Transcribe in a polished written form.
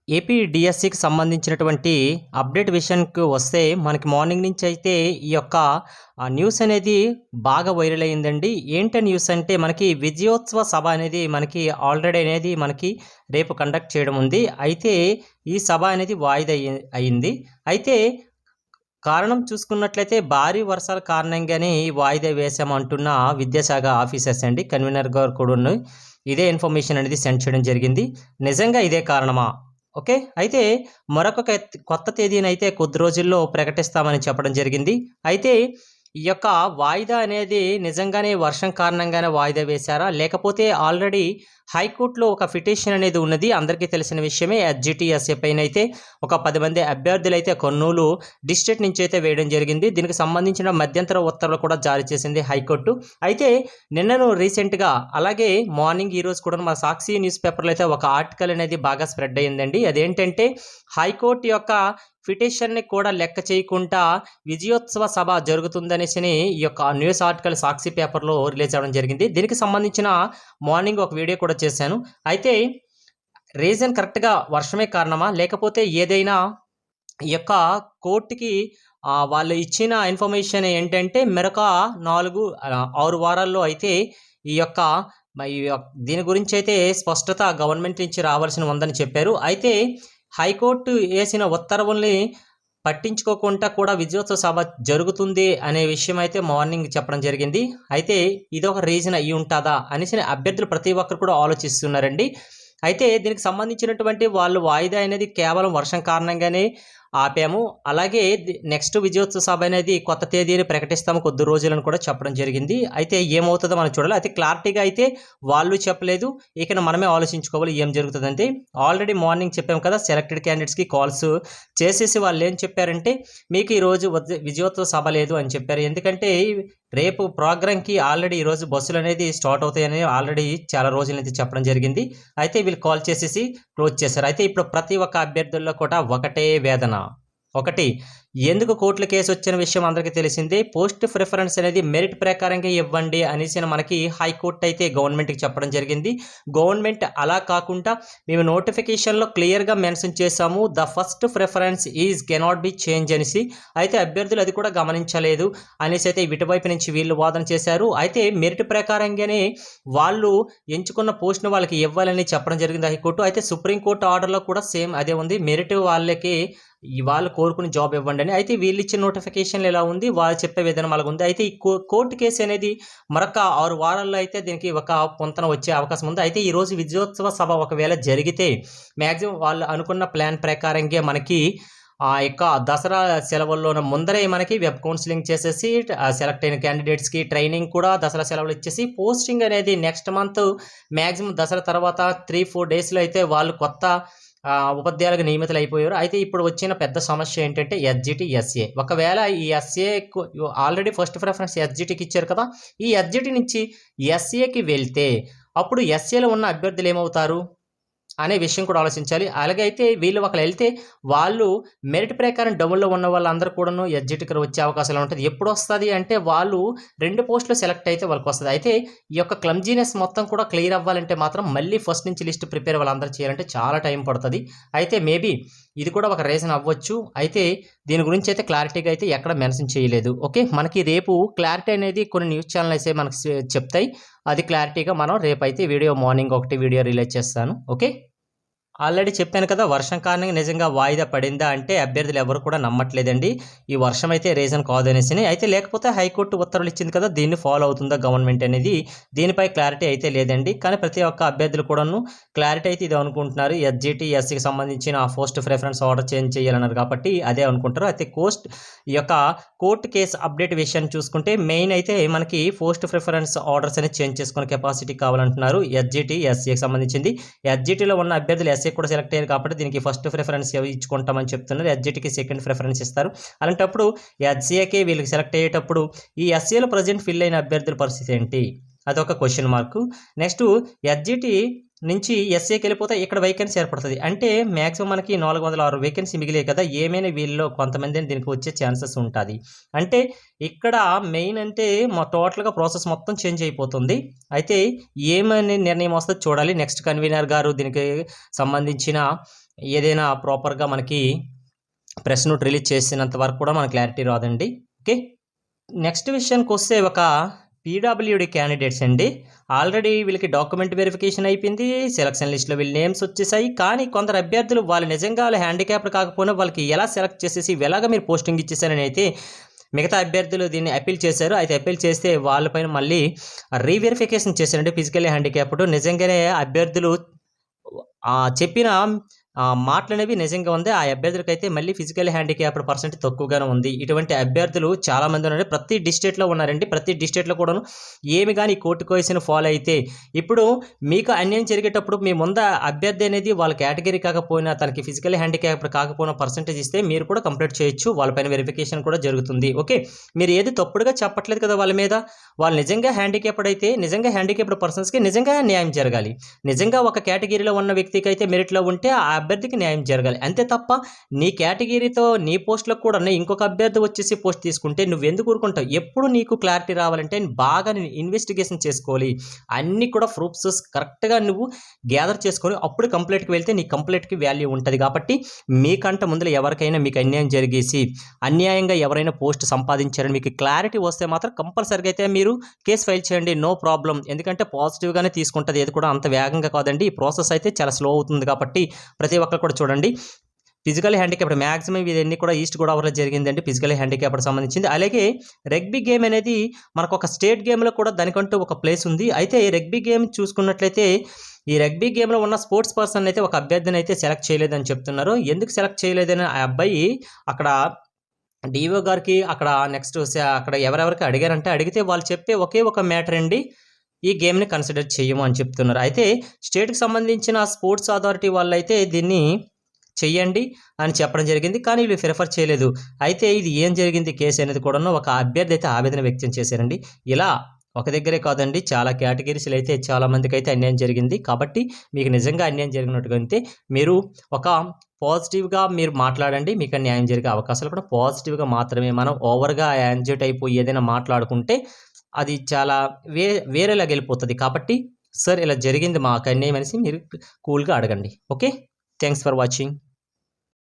AP డిఎస్సికి సంబంధించినటువంటి update విషయానికి వస్తే మనకి మార్నింగ్ నుంచి అయితే ఈ యొక్క న్యూస్ అనేది బాగా వైరల్ అయిందండి. ఏంటి న్యూస్ అంటే మనకి విజయోత్సవ సభ అనేది మనకి ఆల్రెడీ అనేది మనకి రేపు కండక్ట్ చేయడం ఉంది. అయితే ఈ సభ అనేది వాయిదా అయింది. అయితే కారణం చూసుకున్నట్లయితే భారీ వర్షాల కారణంగానే ఈ వాయిదా వేశామంటున్న విద్యాశాఖ ఆఫీసర్స్ అండి. కన్వీనర్ గారు కూడా ఇదే ఇన్ఫర్మేషన్ అనేది సెండ్ చేయడం జరిగింది. నిజంగా ఇదే కారణమా? ఓకే. అయితే మరొక కొత్త తేదీనైతే కొద్ది రోజుల్లో ప్రకటిస్తామని చెప్పడం జరిగింది. అయితే ఈ యొక్క వాయిదా అనేది నిజంగానే వర్షం కారణంగానే వాయిదా వేశారా? లేకపోతే ఆల్రెడీ హైకోర్టులో ఒక పిటిషన్ అనేది ఉన్నది. అందరికీ తెలిసిన విషయమే. ఎస్జిటిఎస్ఏ పైన అయితే ఒక 10 మంది అభ్యర్థులైతే కర్నూలు డిస్ట్రిక్ట్ నుంచి అయితే వేయడం జరిగింది. దీనికి సంబంధించిన మధ్యంతర ఉత్తర్వులు కూడా జారీ చేసింది హైకోర్టు. అయితే నిన్నను రీసెంట్‌గా అలాగే మార్నింగ్ ఈరోజు కూడా మన సాక్షి న్యూస్ పేపర్‌లో అయితే ఒక ఆర్టికల్ అనేది బాగా స్ప్రెడ్ అయ్యిందండి. అదేంటంటే హైకోర్టు యొక్క పిటిషన్‌ని కూడా లెక్క చేయకుండా విజయోత్సవ సభ జరుగుతుందనేసిని ఈ యొక్క న్యూస్ ఆర్టికల్ సాక్షి పేపర్‌లో రిలీజ్ అవ్వడం జరిగింది. దీనికి సంబంధించిన మార్నింగ్ ఒక వీడియో కూడా చేశాను. అయితే రీజన్ కరెక్ట్‌గా వర్షమే కారణమా? లేకపోతే ఏదైనా ఈ యొక్క కోర్ట్‌కి వాళ్ళు ఇచ్చిన ఇన్ఫర్మేషన్ ఏంటంటే మరొక 6 వారాల్లో అయితే ఈ యొక్క దీని గురించి అయితే స్పష్టత గవర్నమెంట్ నుంచి రావాల్సి ఉందని చెప్పారు. అయితే హైకోర్టు వేసిన ఉత్తర్వుల్ని పట్టించుకోకుండా కూడా విజయోత్సవ సభ జరుగుతుంది అనే విషయం అయితే మార్నింగ్ చెప్పడం జరిగింది. అయితే ఇదొక రీజన్ అయ్యి ఉంటుందా అనేసి అభ్యర్థులు ప్రతి ఒక్కరు కూడా ఆలోచిస్తున్నారండి. అయితే దీనికి సంబంధించినటువంటి వాళ్ళు వాయిదా అనేది కేవలం వర్షం కారణంగానే ఆపాము. అలాగే నెక్స్ట్ విజయోత్సవ సభ అనేది కొత్త తేదీని ప్రకటిస్తాము కొద్ది రోజులను కూడా చెప్పడం జరిగింది. అయితే ఏమవుతుందో మనం చూడాలి. అయితే క్లారిటీగా అయితే వాళ్ళు చెప్పలేదు. ఇక మనమే ఆలోచించుకోవాలి ఏం జరుగుతుందంటే ఆల్రెడీ మార్నింగ్ చెప్పాము కదా, సెలెక్టెడ్ క్యాండిడేట్స్కి కాల్స్ చేసేసి వాళ్ళు ఏం చెప్పారంటే మీకు ఈరోజు విజయోత్సవ సభ లేదు అని చెప్పారు. ఎందుకంటే రేపు ప్రోగ్రామ్కి ఆల్రెడీ ఈరోజు బస్సులు అనేది స్టార్ట్ అవుతాయని ఆల్రెడీ చాలా రోజుల నుంచి చెప్పడం జరిగింది. అయితే వీళ్ళు కాల్ చేసేసి క్లోజ్ చేశారు. అయితే ఇప్పుడు ప్రతి ఒక్క అభ్యర్థుల్లో కూడా ఒకటే వేదన. ఒకటి, ఎందుకు కోర్టుల కేసు వచ్చిన విషయం అందరికీ తెలిసిందే. పోస్ట్ ప్రిఫరెన్స్ అనేది మెరిట్ ప్రకారంగా ఇవ్వండి అనేసి మనకి హైకోర్టు అయితే గవర్నమెంట్కి చెప్పడం జరిగింది. గవర్నమెంట్ అలా కాకుండా మేము నోటిఫికేషన్లో క్లియర్గా మెన్షన్ చేశాము, the first preference is cannot be change అనేసి. అయితే అభ్యర్థులు అది కూడా గమనించలేదు అనేసి అయితే ఇటువైపు నుంచి వీళ్ళు వాదన చేశారు. అయితే మెరిట్ ప్రకారంగానే వాళ్ళు ఎంచుకున్న పోస్ట్ను వాళ్ళకి ఇవ్వాలని చెప్పడం జరిగింది హైకోర్టు. అయితే సుప్రీంకోర్టు ఆర్డర్లో కూడా సేమ్ అదే ఉంది, మెరిట్ వాళ్ళకి వాళ్ళు కోరుకుని జాబ్ ఇవ్వండి అని. అయితే వీళ్ళు ఇచ్చిన నోటిఫికేషన్లు ఎలా ఉంది, వాళ్ళు చెప్పే విధానం అలాగ ఉంది. అయితే ఈ కోర్టు కేసు అనేది మరొక 6 వారాల్లో అయితే దీనికి ఒక పొంతన వచ్చే అవకాశం ఉంది. అయితే ఈరోజు విజయోత్సవ సభ ఒకవేళ జరిగితే మ్యాక్సిమం వాళ్ళు అనుకున్న ప్లాన్ ప్రకారంగా మనకి ఆ యొక్క దసరా సెలవుల్లోన ముందరే మనకి వెబ్ కౌన్సిలింగ్ చేసేసి సెలెక్ట్ అయిన క్యాండిడేట్స్కి ట్రైనింగ్ కూడా దసరా సెలవులు ఇచ్చేసి పోస్టింగ్ అనేది నెక్స్ట్ మంత్ మ్యాక్సిమం దసరా తర్వాత 3-4 డేస్లో అయితే వాళ్ళు కొత్త ఉపాధ్యాయులకు నియమితులు అయిపోయారు. అయితే ఇప్పుడు వచ్చిన పెద్ద సమస్య ఏంటంటే ఎస్జిటి, ఎస్ఏ. ఒకవేళ ఈ ఎస్ఏ ఆల్రెడీ ఫస్ట్ ప్రిఫరెన్స్ ఎస్జిటికి ఇచ్చారు కదా, ఈ ఎస్జిటి నుంచి ఎస్ఏకి వెళ్తే అప్పుడు ఎస్ఏలో ఉన్న అభ్యర్థులు ఏమవుతారు అనే విషయం కూడా ఆలోచించాలి. అలాగే అయితే వీళ్ళు ఒకళ్ళు వెళ్తే వాళ్ళు మెరిట్ ప్రకారం డౌన్లో ఉన్న వాళ్ళందరూ కూడాను ఎస్జిటికి వచ్చే అవకాశాలు ఉంటుంది. ఎప్పుడు వస్తుంది అంటే వాళ్ళు 2 పోస్టులు సెలెక్ట్ అయితే వాళ్ళకి వస్తుంది. అయితే ఈ యొక్క క్లమ్జీనెస్ మొత్తం కూడా క్లియర్ అవ్వాలంటే మాత్రం మళ్ళీ ఫస్ట్ నుంచి లిస్ట్ ప్రిపేర్ వాళ్ళందరూ చేయాలంటే చాలా టైం పడుతుంది. అయితే మేబీ ఇది కూడా ఒక రీజన్ అవ్వచ్చు. అయితే దీని గురించి అయితే క్లారిటీగా అయితే ఎక్కడ మెన్షన్ చేయలేదు. ఓకే, మనకి రేపు క్లారిటీ అనేది కొన్ని న్యూస్ ఛానల్ అయితే మనకు చెప్తాయి. అది క్లారిటీగా మనం రేపైతే మార్నింగ్ ఒకటి వీడియో రిలీజ్ చేస్తాను. ఓకే, ఆల్రెడీ చెప్పాను కదా, వర్షం కారణంగా నిజంగా వాయిదా పడిందా అంటే అభ్యర్థులు ఎవరు కూడా నమ్మట్లేదండి. ఈ వర్షం అయితే రీజన్ కాదనేసి. అయితే లేకపోతే హైకోర్టు ఉత్తర్వులు ఇచ్చింది కదా, దీన్ని ఫాలో అవుతుందా గవర్నమెంట్ అనేది దీనిపై క్లారిటీ అయితే లేదండి. కానీ ప్రతి ఒక్క అభ్యర్థులు కూడాను క్లారిటీ అయితే ఇది అనుకుంటున్నారు. ఎస్జిటి, ఎస్సీకి సంబంధించిన పోస్ట్ ప్రిఫరెన్స్ ఆర్డర్ చేంజ్ చేయాలన్నారు కాబట్టి అదే అనుకుంటారు. అయితే ఈ యొక్క కోర్టు కేసు అప్డేట్ విషయాన్ని చూసుకుంటే మెయిన్ అయితే మనకి పోస్ట్ ప్రిఫరెన్స్ ఆర్డర్స్ అనేది చేంజ్ చేసుకునే కెపాసిటీ కావాలంటున్నారు. ఎస్జిటి, ఎస్సీకి సంబంధించింది. ఎస్జిటిలో ఉన్న అభ్యర్థులు ఎస్ఏ కూడా సెలెక్ట్ అయ్యారు కాబట్టి దీనికి ఫస్ట్ ప్రిఫరెన్స్ ఇచ్చుకుంటామని చెప్తున్నారు. ఎస్జిటికి సెకండ్ ప్రిఫరెన్స్ ఇస్తారు. అలాంటప్పుడు ఎస్ఏకి వీళ్ళకి సెలెక్ట్ అయ్యేటప్పుడు ఈ ఎస్ఏలో ప్రజెంట్ ఫిల్ అయిన అభ్యర్థుల పరిస్థితి ఏంటి, అదొక క్వశ్చన్ మార్కు. నెక్స్ట్ ఎస్జిటి నుంచి ఎస్ఏకి వెళ్ళిపోతే ఇక్కడ వేకెన్సీ ఏర్పడుతుంది. అంటే మ్యాక్సిమం మనకి 406 వేకెన్సీ మిగిలాయి కదా! ఏమైనా వీళ్ళలో కొంతమందిని దీనికి వచ్చే ఛాన్సెస్ ఉంటది. అంటే ఇక్కడ మెయిన్ అంటే టోటల్‌గా ప్రాసెస్ మొత్తం చేంజ్ అయిపోతుంది. అయితే ఏమని నిర్ణయం వస్తదో చూడాలి. నెక్స్ట్ కన్వీనర్ గారు దీనికి సంబంధించిన ఏదైనా ప్రాపర్‌గా మనకి ప్రెస్ నోట్ రిలీజ్ చేసినంత వరకు కూడా మనకు క్లారిటీ రాదండి. ఓకే. నెక్స్ట్ విషయానికొస్తే ఒక పీడబ్ల్యూడీ క్యాండిడేట్స్ అండి. ఆల్రెడీ వీళ్ళకి డాక్యుమెంట్ వెరిఫికేషన్ అయిపోయింది. సెలక్షన్ లిస్ట్‌లో వీళ్ళ నేమ్స్ వచ్చేసాయి. కానీ కొందరు అభ్యర్థులు వాళ్ళు నిజంగా వాళ్ళు హ్యాండిక్యాప్డ్ కాకపోయినా వాళ్ళకి ఎలా సెలెక్ట్ చేసేసి ఎలాగ మీరు పోస్టింగ్ ఇచ్చేసారని అయితే మిగతా అభ్యర్థులు దీన్ని అప్పీల్ చేశారు. అయితే అప్పీల్ చేస్తే వాళ్ళపైన మళ్ళీ రీవెరిఫికేషన్ చేశారండి ఫిజికల్లీ హ్యాండిక్యాప్డ్. నిజంగానే అభ్యర్థులు చెప్పిన మాటలనేవి నిజంగా ఉంది. ఆ అభ్యర్థులకైతే మళ్ళీ ఫిజికల్ హ్యాండిక్యాప్డ్ పర్సెంట్ తక్కువగానే ఉంది. ఇటువంటి అభ్యర్థులు చాలామంది ఉన్నారండి. ప్రతి డిస్ట్రిక్ట్‌లో ఉన్నారండి. ప్రతి డిస్ట్రిక్ట్‌లో కూడాను ఏమి గాని కోర్టు కేసును ఫాలో అయితే ఇప్పుడు మీకు అన్యాయం జరిగేటప్పుడు మీ ముందు అభ్యర్థి అనేది వాళ్ళ కేటగిరీ కాకపోయినా తనకి ఫిజికల్ హ్యాండిక్యాప్డ్ కాకపోయినా పర్సెంటేజ్ ఇస్తే మీరు కూడా కంప్లీట్ చేయొచ్చు. వాళ్ళపైన వెరిఫికేషన్ కూడా జరుగుతుంది. ఓకే. మీరు ఏది తప్పుడుగా చెప్పట్లేదు కదా వాళ్ళ మీద. వాళ్ళు నిజంగా హ్యాండిక్యాప్డ్ అయితే నిజంగా హ్యాండిక్యాప్డ్ పర్సన్స్‌కి నిజంగా న్యాయం జరగాలి. నిజంగా ఒక కేటగిరీలో ఉన్న వ్యక్తికి అయితే మెరిట్‌లో ఉంటే ఆ అభ్యర్థికి న్యాయం జరగాలి. అంతే తప్ప నీ కేటగిరీతో నీ పోస్ట్‌లకు కూడా ఇంకొక అభ్యర్థి వచ్చేసి పోస్ట్ తీసుకుంటే నువ్వెందుకు ఊరుకుంటావు? ఎప్పుడు నీకు క్లారిటీ రావాలంటే బాగా ఇన్వెస్టిగేషన్ చేసుకోవాలి. అన్నీ కూడా ప్రూఫ్స్ కరెక్ట్‌గా నువ్వు గ్యాదర్ చేసుకొని అప్పుడు కంప్లెయింట్‌కి వెళ్తే నీ కంప్లెయింట్‌కి వాల్యూ ఉంటది. కాబట్టి మీకంటే ముందుల ఎవరికైనా మీకు అన్యాయం జరిగేసి అన్యాయంగా ఎవరైనా పోస్ట్ సంపాదించారని మీకు క్లారిటీ వస్తే మాత్రం కంపల్సరీగా అయితే మీరు కేస్ ఫైల్ చేయండి. No problem. ఎందుకంటే పాజిటివ్‌గానే తీసుకుంటది. ఏది కూడా అంత వేగంగా కాదండి. ఈ ప్రాసెస్ అయితే చాలా స్లో అవుతుంది కాబట్టి ప్రతి ఒక్కరు కూడా చూడండి. ఫిజికల్ హ్యాండిక్యాప్డ్ మ్యాక్సిమం ఇవన్నీ కూడా ఈస్ట్ గోదావరిలో జరిగిందండి. ఫిజికల్ హ్యాండిక్యాప్డ్ సంబంధించింది. అలాగే రగ్బీ గేమ్ అనేది మనకు ఒక స్టేట్ గేమ్‌లో కూడా దానికంటూ ఒక ప్లేస్ ఉంది. అయితే రగ్బీ గేమ్ చూసుకున్నట్లయితే ఈ రగ్బీ గేమ్‌లో ఉన్న స్పోర్ట్స్ పర్సన్ అయితే ఒక అభ్యర్థిని అయితే సెలెక్ట్ చేయలేదని చెప్తున్నారు. ఎందుకు సెలెక్ట్ చేయలేదని ఆ అబ్బాయి అక్కడ డీఓ గారికి అక్కడ నెక్స్ట్ అక్కడ ఎవరెవరికి అడిగారంటే అడిగితే వాళ్ళు చెప్పే ఒకే ఒక మ్యాటర్ అండి. ఈ గేమ్‌ని కన్సిడర్ చెయ్యము అని చెప్తున్నారు. అయితే స్టేట్‌కి సంబంధించిన స్పోర్ట్స్ అథారిటీ వాళ్ళైతే దీన్ని చెయ్యండి అని చెప్పడం జరిగింది. కానీ వీళ్ళు ప్రిఫర్ చేయలేదు. అయితే ఇది ఏం జరిగింది కేసు అనేది కూడాను ఒక అభ్యర్థి అయితే ఆవేదన వ్యక్తం చేశారండి. ఇలా ఒక దగ్గరే కాదండి చాలా కేటగిరీస్‌లో అయితే చాలా మందికైతే అన్యాయం జరిగింది. కాబట్టి మీకు నిజంగా అన్యాయం జరిగినట్టుగా అయితే మీరు ఒక పాజిటివ్‌గా మీరు మాట్లాడండి. మీకు న్యాయం జరిగే అవకాశాలు కూడా పాజిటివ్‌గా మాత్రమే. మనం ఓవర్‌గా యాంగ్జైటీ అయిపోయి ఏదైనా మాట్లాడుకుంటే అది చాలా వేరేలాగా వెళ్ళిపోతది. కాబట్టి సార్ ఇలా జరిగింది మాకు అన్యాయం అనేసి మీరు కూల్‌గా అడగండి. ఓకే. Thanks for watching.